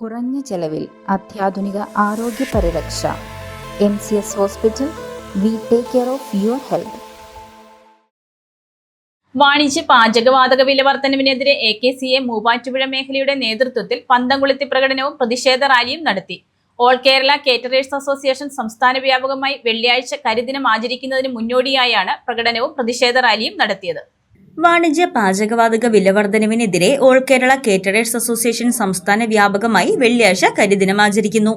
കുറഞ്ഞ ചെലവിൽ അത്യാധുനിക ആരോഗ്യ പരിരക്ഷ. MCS hospital. We take care of your health. വാണിജ്യ പാചകവാതക വില വർധനവിനെതിരെ AKCA മൂവാറ്റുപുഴ മേഖലയുടെ നേതൃത്വത്തിൽ പന്തംകൊളുത്തി പ്രകടനവും പ്രതിഷേധ റാലിയും നടത്തി. ഓൾ കേരള കേറ്ററേഴ്സ് അസോസിയേഷൻ സംസ്ഥാന വ്യാപകമായി വെള്ളിയാഴ്ച കരിദിനം ആചരിക്കുന്നതിന് മുന്നോടിയായാണ് പ്രകടനവും പ്രതിഷേധ റാലിയും നടത്തിയത്. വാണിജ്യ പാചകവാതക വില വർധനവിനെതിരെ ഓൾ കേരള കേറ്ററേഴ്സ് അസോസിയേഷൻ സംസ്ഥാന വ്യാപകമായി വെള്ളിയാഴ്ച കരിദിനം ആചരിക്കുന്നു.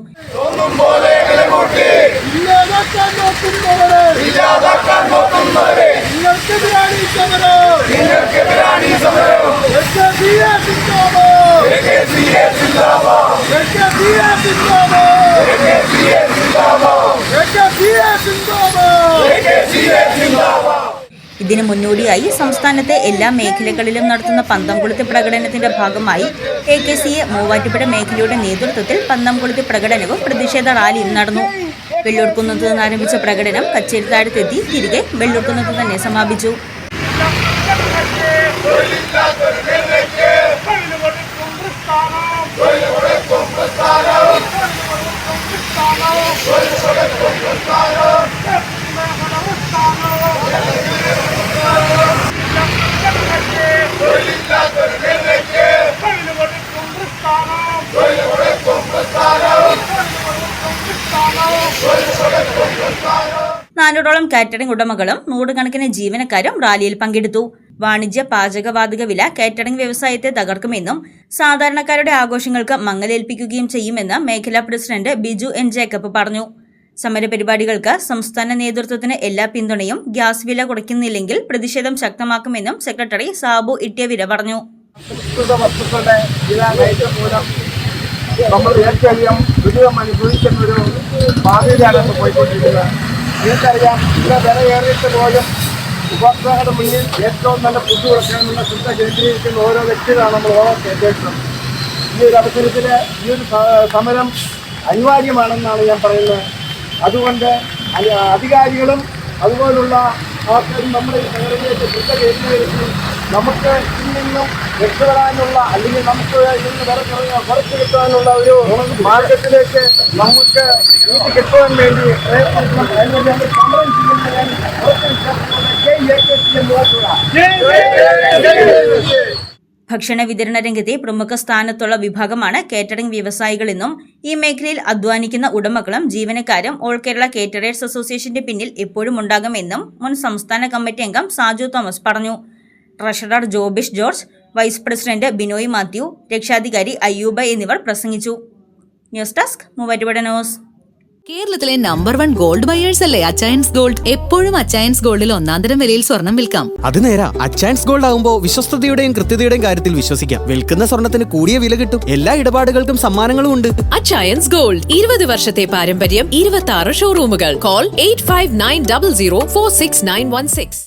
ഇതിനു മുന്നോടിയായി സംസ്ഥാനത്തെ എല്ലാ മേഖലകളിലും നടത്തുന്ന പന്തംകൊളുത്തി പ്രകടനത്തിന്റെ ഭാഗമായി AKCA മൂവാറ്റുപുഴ മേഖലയുടെ നേതൃത്വത്തിൽ പന്തംകൊളുത്തി പ്രകടനവും പ്രതിഷേധ റാലിയും നടന്നു. വെള്ളൂർക്കുന്നത്ത് നിന്ന് ആരംഭിച്ച പ്രകടനം കച്ചേരിത്താഴത്തെത്തി തിരികെ വെള്ളൂർക്കുന്നത്ത് തന്നെ സമാപിച്ചു. നാനൂറോളം കാറ്ററിംഗ് ഉടമകളും നൂറുകണക്കിന് ജീവനക്കാരും റാലിയിൽ പങ്കെടുത്തു. വാണിജ്യ പാചകവാതക വില കാറ്ററിംഗ് വ്യവസായത്തെ തകർക്കുമെന്നും സാധാരണക്കാരുടെ ആഘോഷങ്ങൾക്ക് മങ്ങലേൽപ്പിക്കുകയും ചെയ്യുമെന്ന് മേഖലാ പ്രസിഡന്റ് ബിജു N ജേക്കബ് പറഞ്ഞു. സമരപരിപാടികൾക്ക് സംസ്ഥാന നേതൃത്വത്തിന് എല്ലാ പിന്തുണയും. ഗ്യാസ് വില കുറയ്ക്കുന്നില്ലെങ്കിൽ പ്രതിഷേധം ശക്തമാക്കുമെന്നും സെക്രട്ടറി സാബു ഇട്ടിയവിര പറഞ്ഞു. നമ്മൾ ഏറ്റവും ദുരിതം അനുഭവിക്കുന്ന ഒരു ബാധ്യതയാണ് പോയിക്കൊണ്ടിരിക്കുന്നത്. നിങ്ങൾക്കറിയാം, ഇവിടെ വില ഏറിയിട്ട് പോലും ഉപഭോക്താക്കളുടെ മുന്നിൽ ഏറ്റവും നല്ല ഫുഡ് കൊടുക്കാനുള്ള ശ്രദ്ധ കേന്ദ്രീകരിക്കുന്ന ഓരോ വ്യക്തികളാണ് നമ്മൾ ഓരോ കേന്ദ്രീകരിക്കുന്നത്. ഈ ഒരു അവസരത്തിൽ ഈ ഒരു സമരം അനിവാര്യമാണെന്നാണ് ഞാൻ പറയുന്നത്. അതുകൊണ്ട് അധികാരികളും അതുപോലുള്ള ആൾക്കാരും നമ്മുടെ ഈ നഗരത്തിലേക്ക് ശ്രദ്ധ കേന്ദ്രീകരിച്ച് നമുക്ക് ഇതിൽ നിന്നും രക്ഷപ്പെടാനുള്ള അല്ലെങ്കിൽ നമുക്ക് ഇതിൽ നിന്ന് കുറച്ച് കിട്ടാനുള്ള ഒരു മാർഗത്തിലേക്ക് നമുക്ക് നീതി കിട്ടുവാൻ വേണ്ടി പ്രയത്നിക്കണം. അതിനുവേണ്ടി നമ്മൾ സമരം ചെയ്യുന്നതിന് ഭക്ഷണ വിതരണ രംഗത്തെ പ്രമുഖ സ്ഥാനത്തുള്ള വിഭാഗമാണ് കേറ്ററിംഗ് വ്യവസായികളെന്നും ഈ മേഖലയിൽ അധ്വാനിക്കുന്ന ഉടമകളും ജീവനക്കാരും ഓൾ കേരള കേറ്ററേഴ്സ് അസോസിയേഷന്റെ പിന്നിൽ എപ്പോഴും ഉണ്ടാകുമെന്നും മുൻ സംസ്ഥാന കമ്മിറ്റി അംഗം സാജു തോമസ് പറഞ്ഞു. Treasurer Jobish George, vice president Binoy Mathew, രക്ഷാധികാരി അയ്യൂബ എന്നിവർ പ്രസംഗിച്ചു. News desk Muvattupuzha news. കേരളത്തിലെ നമ്പർ 1 ഗോൾഡ് ബയേഴ്സ് അല്ലേ അച്ചയൻസ് ഗോൾഡ്. എപ്പോഴും അച്ചയൻസ് ഗോൾഡിൽ ഒന്നാന്തരം വിലയിൽ സ്വർണം വിൽക്കാം. അത് നേരാ. അച്ചയൻസ് ഗോൾഡ് ആകുമ്പോ വിശ്വസ്തയുടെയും കൃത്യതയുടെയും കാര്യത്തിൽ വിശ്വസിക്കാം. വിൽക്കുന്ന സ്വർണത്തിന് കൂടിയ വില കിട്ടും. എല്ലാ ഇടപാടുകൾക്കും സമ്മാനങ്ങളും ഉണ്ട്. അച്ചയൻസ് ഗോൾഡ് 20 വർഷത്തെ പാരമ്പര്യം, 26 ഷോറൂമുകൾ. കോൾ 8590046916.